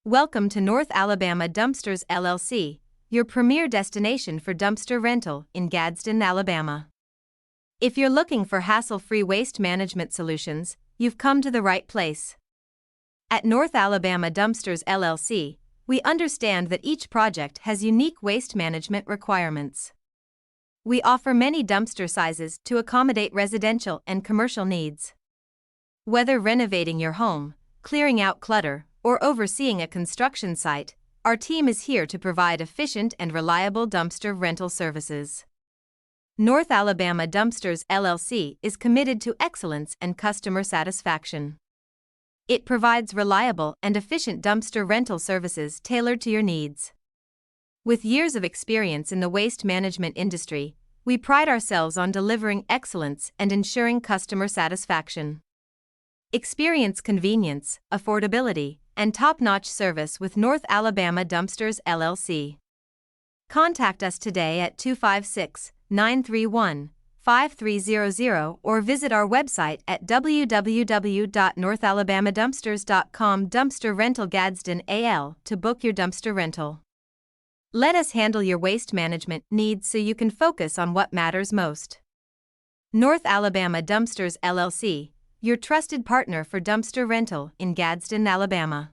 Welcome to North Alabama Dumpsters LLC, your premier destination for dumpster rental in Gadsden, Alabama. If you're looking for hassle-free waste management solutions, you've come to the right place. At North Alabama Dumpsters LLC, we understand that each project has unique waste management requirements. We offer many dumpster sizes to accommodate residential and commercial needs. Whether renovating your home, clearing out clutter, or overseeing a construction site, our team is here to provide efficient and reliable dumpster rental services. North Alabama Dumpsters LLC is committed to excellence and customer satisfaction. It provides reliable and efficient dumpster rental services tailored to your needs. With years of experience in the waste management industry, we pride ourselves on delivering excellence and ensuring customer satisfaction. Experience convenience, affordability, and top-notch service with North Alabama Dumpsters LLC. Contact us today at 256-931-5300 or visit our website at www.northalabamadumpsters.com. Dumpster Rental Gadsden AL to book your dumpster rental. Let us handle your waste management needs so you can focus on what matters most. North Alabama Dumpsters LLC, your trusted partner for dumpster rental in Gadsden, Alabama.